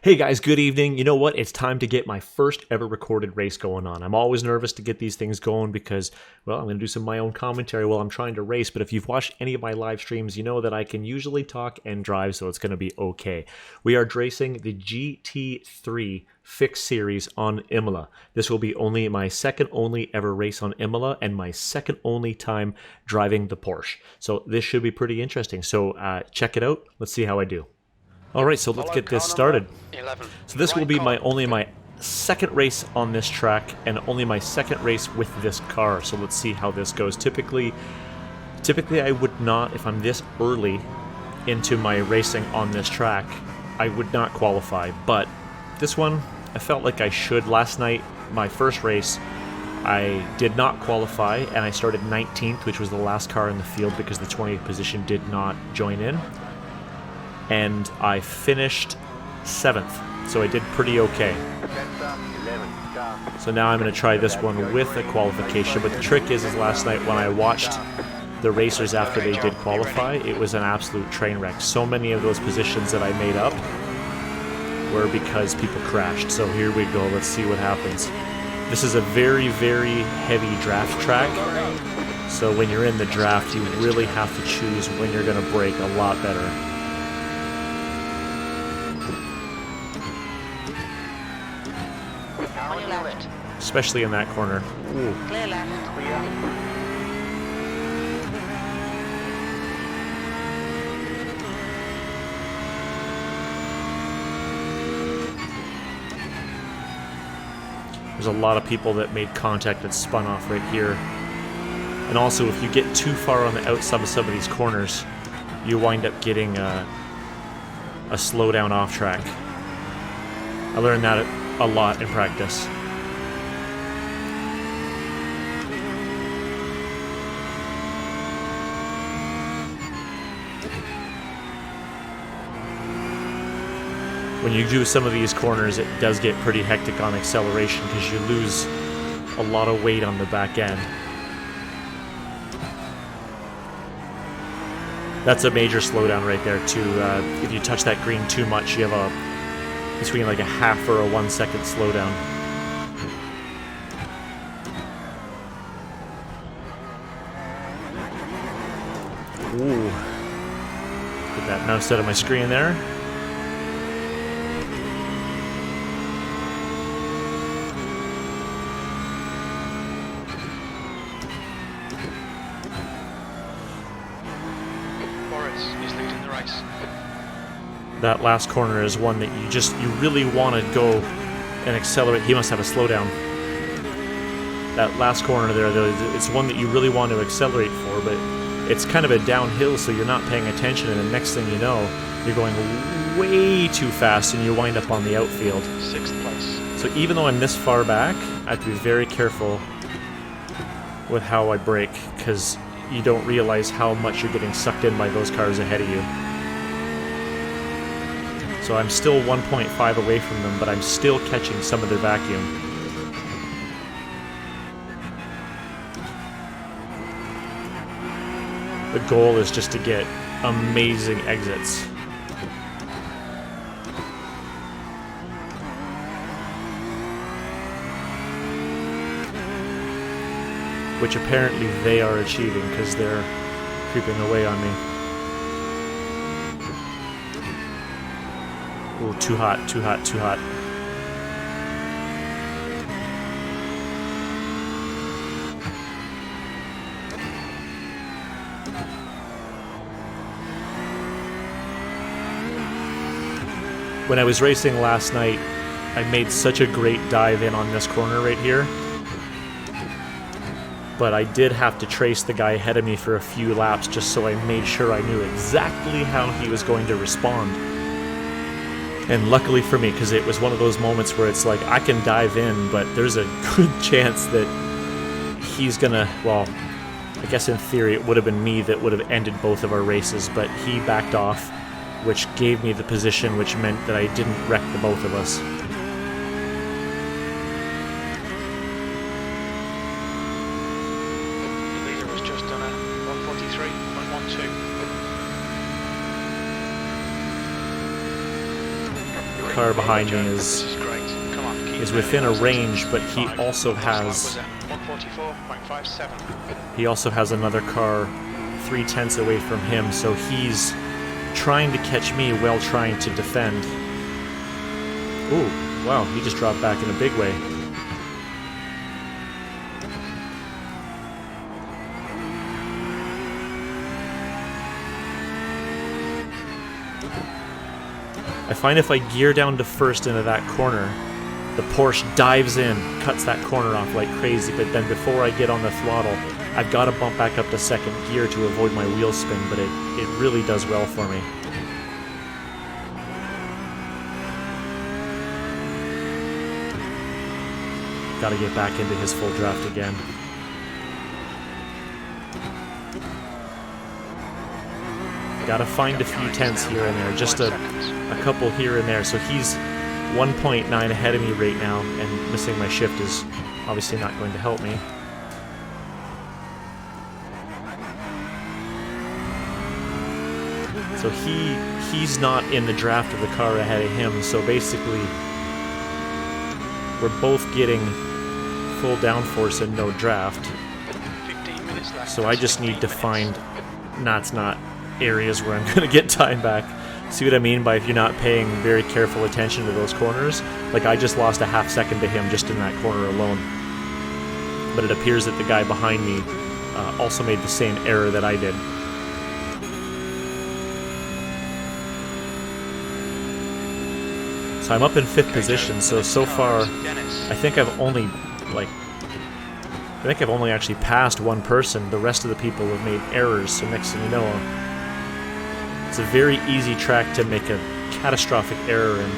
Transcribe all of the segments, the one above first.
Hey guys, good evening. You know what? It's time to get my first ever recorded race going on. I'm always nervous to get these things going because, well, I'm going to do some of my own commentary while I'm trying to race. But if you've watched any of my live streams, you know that I can usually talk and drive, so it's going to be okay. We are racing the GT3 Fixed Series on Imola. This will be only my second only ever race on Imola and my second only time driving the Porsche. So this should be pretty interesting. So check it out. Let's see how I do. All right, so let's get this started. So this will be only my second race on this track and only my second race with this car. So let's see how this goes. Typically I would not, if I'm this early into my racing on this track, I would not qualify. But this one, I felt like I should. Last night, my first race, I did not qualify and I started 19th, which was the last car in the field because the 20th position did not join in. And I finished 7th, so I did pretty okay. So now I'm going to try this one with a qualification, but the trick is last night when I watched the racers after they did qualify, it was an absolute train wreck. So many of those positions that I made up were because people crashed. So here we go, let's see what happens. This is a very, very heavy draft track, so when you're in the draft, you really have to choose when you're going to brake a lot better. Especially in that corner. Ooh. Clear left. There's a lot of people that made contact that spun off right here. And also, if you get too far on the outside of some of these corners, you wind up getting a slowdown off track. I learned that a lot in practice. When you do some of these corners, it does get pretty hectic on acceleration because you lose a lot of weight on the back end. That's a major slowdown right there too. If you touch that green too much, you have between like a half or a 1 second slowdown. Ooh. Get that mouse out of my screen there. That last corner is one that you really want to go and accelerate. He must have a slowdown. That last corner there, though, it's one that you really want to accelerate for, but it's kind of a downhill, so you're not paying attention, and the next thing you know, you're going way too fast, and you wind up on the outfield. 6th place. So even though I'm this far back, I have to be very careful with how I brake, because you don't realize how much you're getting sucked in by those cars ahead of you. So I'm still 1.5 away from them, but I'm still catching some of their vacuum. The goal is just to get amazing exits. Which apparently they are achieving because they're creeping away on me. Ooh, too hot, too hot, too hot. When I was racing last night, I made such a great dive in on this corner right here. But I did have to trace the guy ahead of me for a few laps just so I made sure I knew exactly how he was going to respond. And luckily for me, because it was one of those moments where it's like, I can dive in, but there's a good chance that he's gonna, well, I guess in theory it would have been me that would have ended both of our races, but he backed off, which gave me the position, which meant that I didn't wreck the both of us. The leader was just done a 143.12. car behind me This is great. Come on, keep is within a moving. range, but he 5. also Last lap has was at 144.57. he also has another car 3/10 away from him, so he's trying to catch me while trying to defend. Ooh, wow, he just dropped back in a big way. I find if I gear down to first into that corner, the Porsche dives in, cuts that corner off like crazy, but then before I get on the throttle, I've got to bump back up to second gear to avoid my wheel spin, but it really does well for me. Got to get back into his full draft again. Got to find a few tenths here and there, just a couple here and there. So he's 1.9 ahead of me right now, and missing my shift is obviously not going to help me. So he's not in the draft of the car ahead of him, so basically we're both getting full downforce and no draft. 15 minutes left. So I just need to find not areas where I'm going to get time back. See what I mean by if you're not paying very careful attention to those corners? Like, I just lost a half second to him just in that corner alone. But it appears that the guy behind me also made the same error that I did. So I'm up in 5th position, so far I think I've only actually passed one person. The rest of the people have made errors, so next thing you know, it's a very easy track to make a catastrophic error in.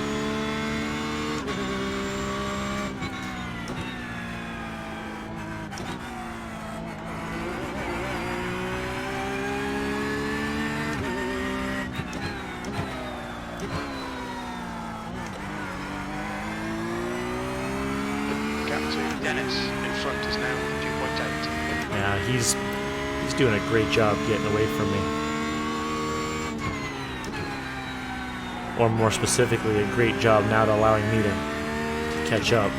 Gap to Dennis in front is now 2.8. Yeah, he's doing a great job getting away from me. Or more specifically, a great job not allowing me to catch up.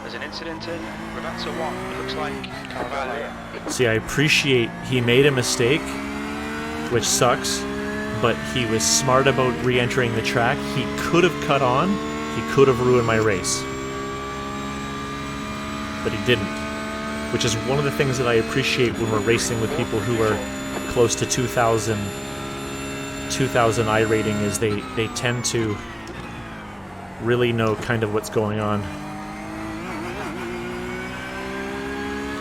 There's an incident in Ragazza 1. It looks like Carvalho. See, I appreciate he made a mistake, which sucks, but he was smart about re-entering the track. He could have cut on, he could have ruined my race. But he didn't, which is one of the things that I appreciate when we're racing with people who are close to 2,000 I rating, is they tend to really know kind of what's going on.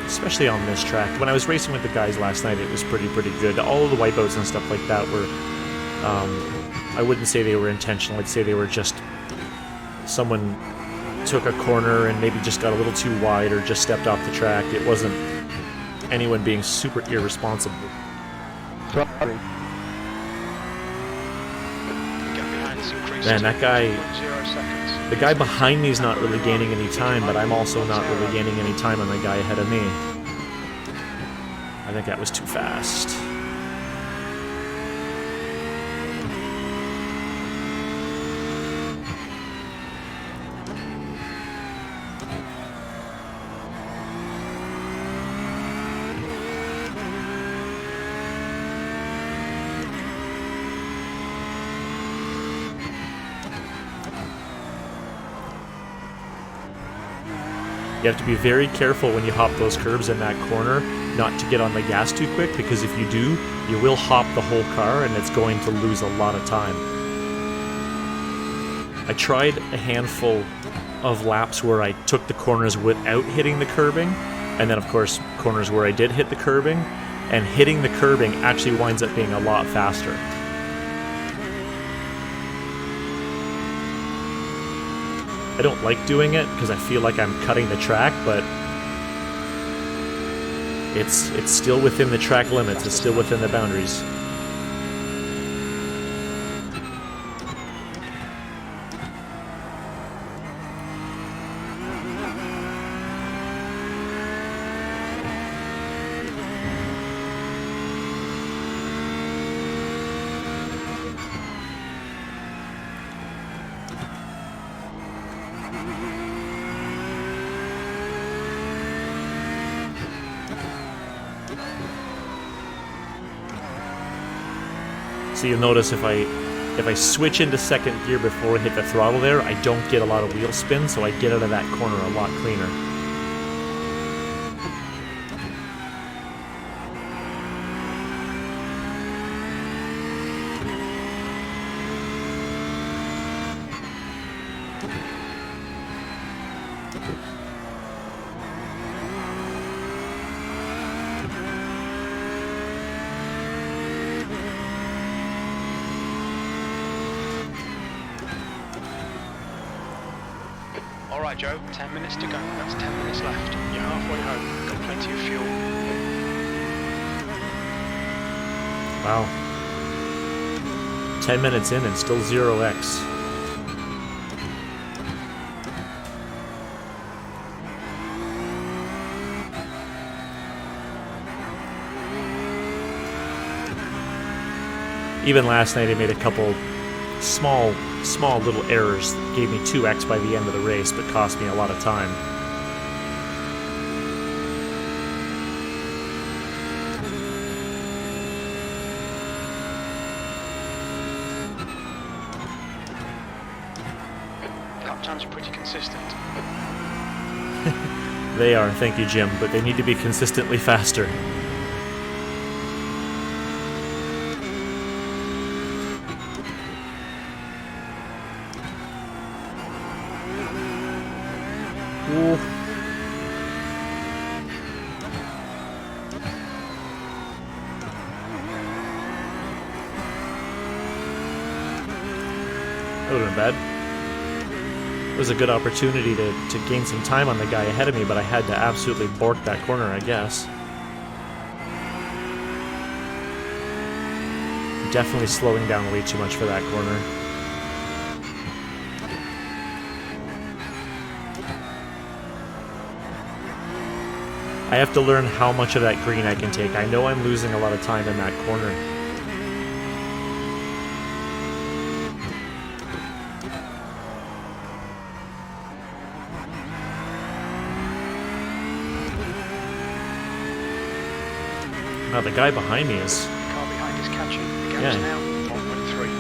Especially on this track. When I was racing with the guys last night, it was pretty good. All of the wipeouts and stuff like that were, I wouldn't say they were intentional. I'd say they were just someone took a corner and maybe just got a little too wide or just stepped off the track. It wasn't anyone being super irresponsible. Man, that guy, the guy behind me is not really gaining any time, but I'm also not really gaining any time on the guy ahead of me. I think that was too fast. You have to be very careful when you hop those curbs in that corner not to get on the gas too quick, because if you do, you will hop the whole car and it's going to lose a lot of time. I tried a handful of laps where I took the corners without hitting the curbing, and then of course corners where I did hit the curbing, and hitting the curbing actually winds up being a lot faster. I don't like doing it because I feel like I'm cutting the track, but it's still within the track limits, it's still within the boundaries. So you'll notice if I switch into second gear before I hit the throttle there, I don't get a lot of wheel spin, so I get out of that corner a lot cleaner. Alright Joe, 10 minutes to go. That's 10 minutes left. You're halfway home. Got plenty of fuel. Wow. 10 minutes in and still 0x. Even last night I made a couple small little errors that gave me 2x by the end of the race, but cost me a lot of time. Lap times are pretty consistent. They are, thank you Jim, but they need to be consistently faster. Ooh. That would have been bad. It was a good opportunity to gain some time on the guy ahead of me, but I had to absolutely bork that corner, I guess. Definitely slowing down way too much for that corner. I have to learn how much of that green I can take. I know I'm losing a lot of time in that corner. Now the guy behind me is... The car behind is catching. The gap's now 1.3.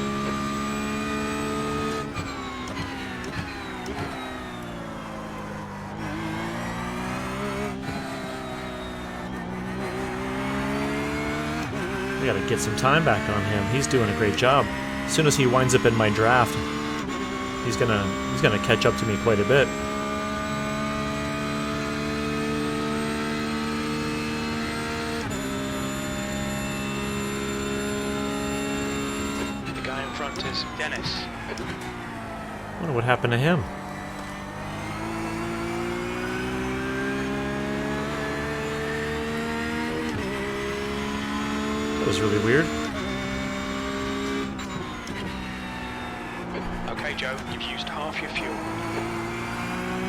We gotta get some time back on him. He's doing a great job. As soon as he winds up in my draft, he's gonna catch up to me quite a bit. The guy in front is Dennis. I wonder what happened to him. That was really weird. Okay Joe, you've used half your fuel.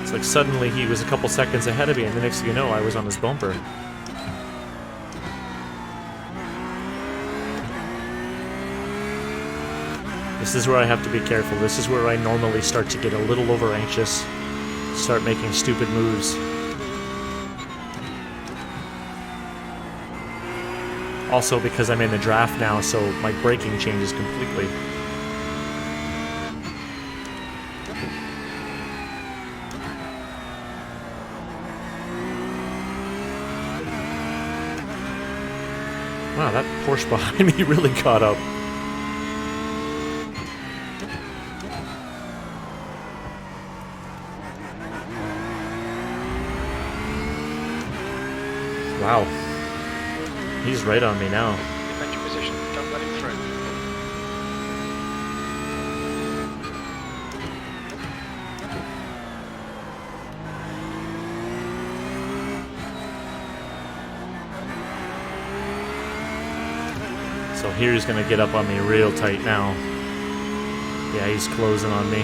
It's like suddenly he was a couple seconds ahead of me, and the next thing you know, I was on his bumper. This is where I have to be careful. This is where I normally start to get a little over anxious, start making stupid moves. Also because I'm in the draft now, so my braking changes completely. Wow, that Porsche behind me really caught up. Wow. He's right on me now. Defend your position. Don't let him through. So here he's gonna get up on me real tight now. Yeah, he's closing on me.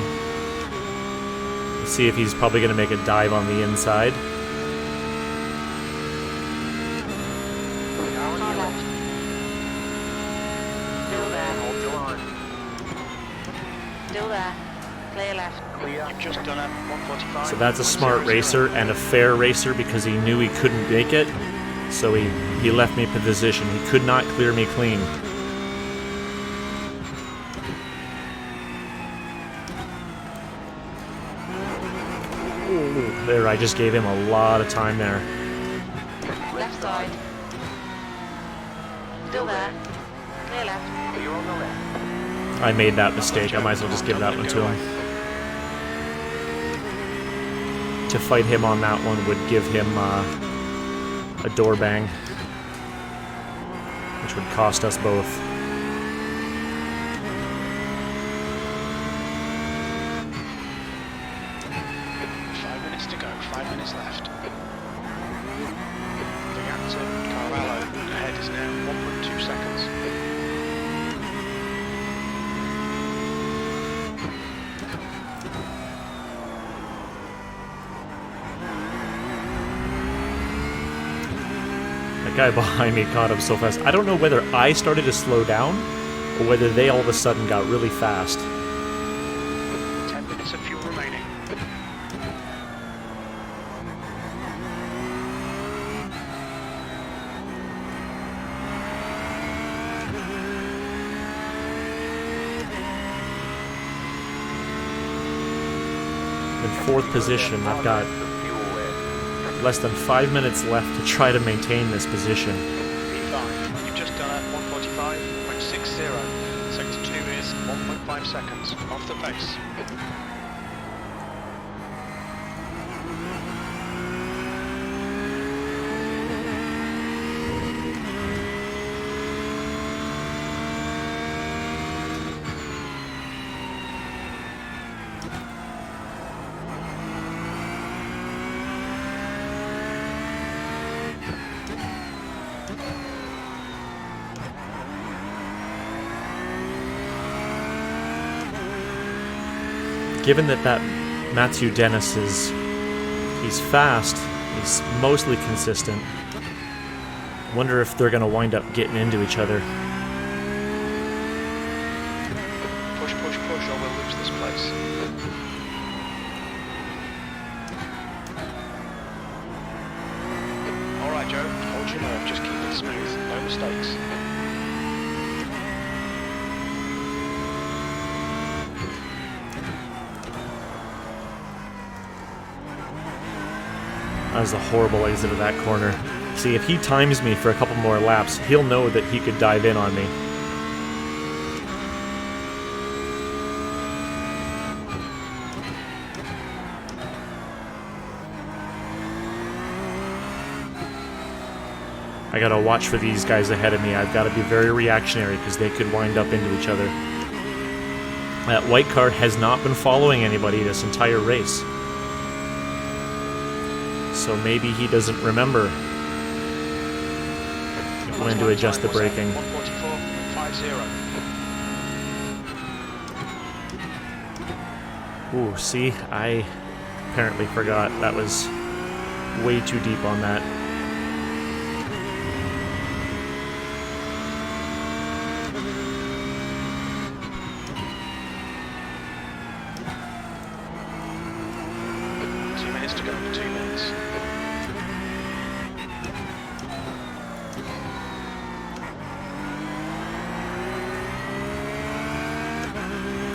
Let's see if he's probably gonna make a dive on the inside. Still there. Hold your line. Still there. Clear left. Clear. You've just done a 145. So that's a smart racer and a fair racer because he knew he couldn't make it. So he left me in position. He could not clear me clean. Ooh, there, I just gave him a lot of time there. Left side. Still there. Clear left. You're on the left. I made that mistake. I might as well just give that one to him. To fight him on that one would give him a door bang, which would cost us both. 5 minutes to go. 5 minutes left. The gap to Carvalho ahead is now 1.2 seconds. That guy behind me caught up so fast. I don't know whether I started to slow down or whether they all of a sudden got really fast. 10 minutes of fuel remaining. In fourth position, I've got less than 5 minutes left to try to maintain this position. P5. You've just done a 145.60. Sector 2 is 1.5 seconds. Off the pace. Given that Matthew Dennis he's fast, he's mostly consistent. Wonder if they're gonna wind up getting into each other. Push, push, push, or we'll lose this place. Alright, Joe. Hold your nerve. Just keep it smooth. No mistakes. That was a horrible exit of that corner. See, if he times me for a couple more laps, he'll know that he could dive in on me. I gotta watch for these guys ahead of me. I've gotta be very reactionary because they could wind up into each other. That white car has not been following anybody this entire race. So maybe he doesn't remember when to adjust the braking. 144.50. Ooh, see, I apparently forgot. That was way too deep on that. To go for 2 minutes.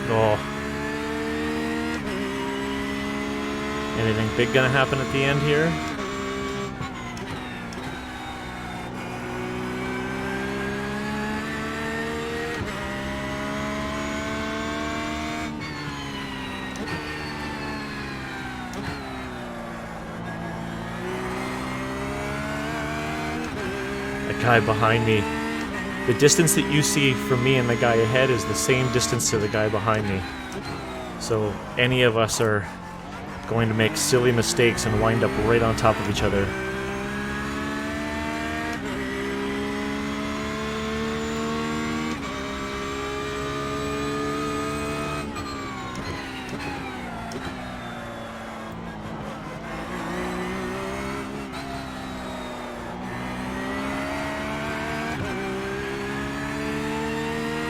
Oh. Anything big gonna happen at the end here? I guy behind me. The distance that you see from me and the guy ahead is the same distance to the guy behind me. So any of us are going to make silly mistakes and wind up right on top of each other.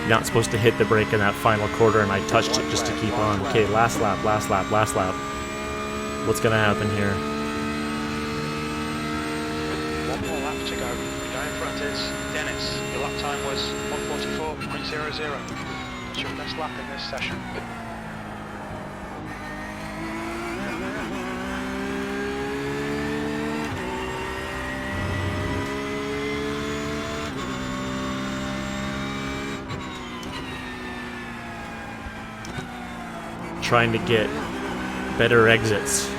Not supposed to hit the brake in that final quarter, and I touched it just to keep on. Okay, last lap, last lap, last lap. What's gonna happen here? One more lap to go. The guy in front is Dennis. Your lap time was 1:44.00. That's your best lap in this session. Trying to get better exits.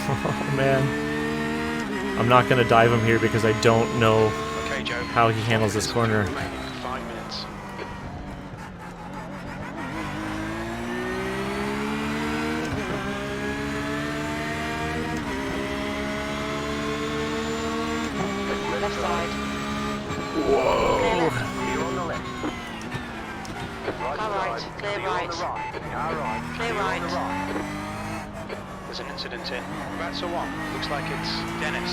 Oh man, I'm not gonna dive him here because I don't know Okay, Joe. how he handles this corner. 5 minutes. Left side. Whoa! Clear left. You're on the left. Car right. Clear right. Car right. Clear right. There's an incident in. That's a one. Looks like it's Dennis.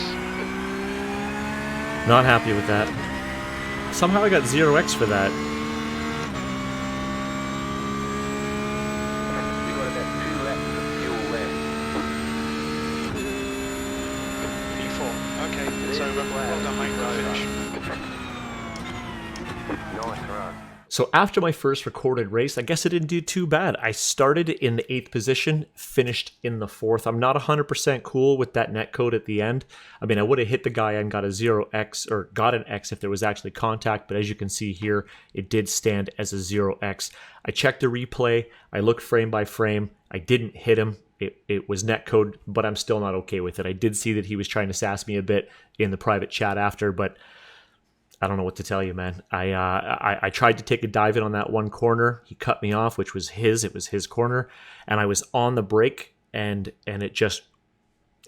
Not happy with that. Somehow I got 0x for that. You got about 2 laps of fuel left. P4. Okay, it's over. Well done, mate. Good finish. Nice run. So after my first recorded race, I guess I didn't do too bad. I started in the 8th position, finished in the 4th. I'm not 100% cool with that net code at the end. I mean, I would have hit the guy and got a 0x, or got an X if there was actually contact, but as you can see here, it did stand as a 0x. I checked the replay, I looked frame by frame, I didn't hit him. It was net code, but I'm still not okay with it. I did see that he was trying to sass me a bit in the private chat after, but I don't know what to tell you, man. I tried to take a dive in on that one corner. He cut me off, which was his. It was his corner, and I was on the brake, and it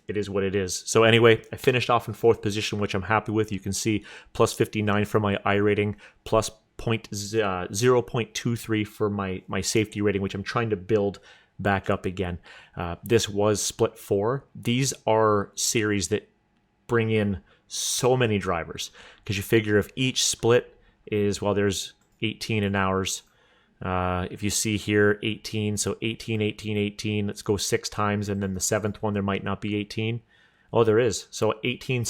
is what it is. So anyway, I finished off in 4th position, which I'm happy with. You can see plus 59 for my I rating, plus 0.23 for my safety rating, which I'm trying to build back up again. This was split 4. These are series that bring in so many drivers, because you figure if each split is, well, there's 18 in ours. If you see here 18, so 18, 18, 18, let's go 6 times, and then the 7th one there might not be 18. Oh, there is. So 18,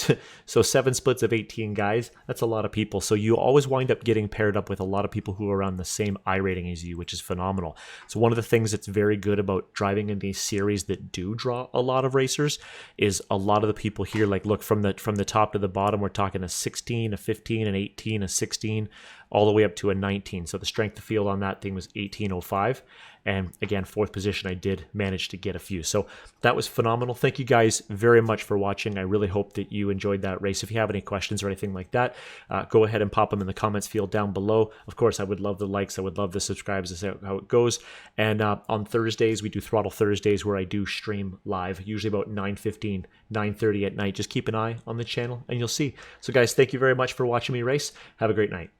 so 7 splits of 18 guys. That's a lot of people. So you always wind up getting paired up with a lot of people who are around the same I rating as you, which is phenomenal. So one of the things that's very good about driving in these series that do draw a lot of racers is a lot of the people here, like look from the top to the bottom, we're talking a 16, a 15, an 18, a 16, all the way up to a 19. So the strength of field on that thing was 18.05. And again, 4th position, I did manage to get a few. So that was phenomenal. Thank you guys very much for watching. I really hope that you enjoyed that race. If you have any questions or anything like that, go ahead and pop them in the comments field down below. Of course, I would love the likes. I would love the subscribes to see how it goes. And on Thursdays, we do Throttle Thursdays, where I do stream live, usually about 9:15, 9:30 at night. Just keep an eye on the channel and you'll see. So guys, thank you very much for watching me race. Have a great night.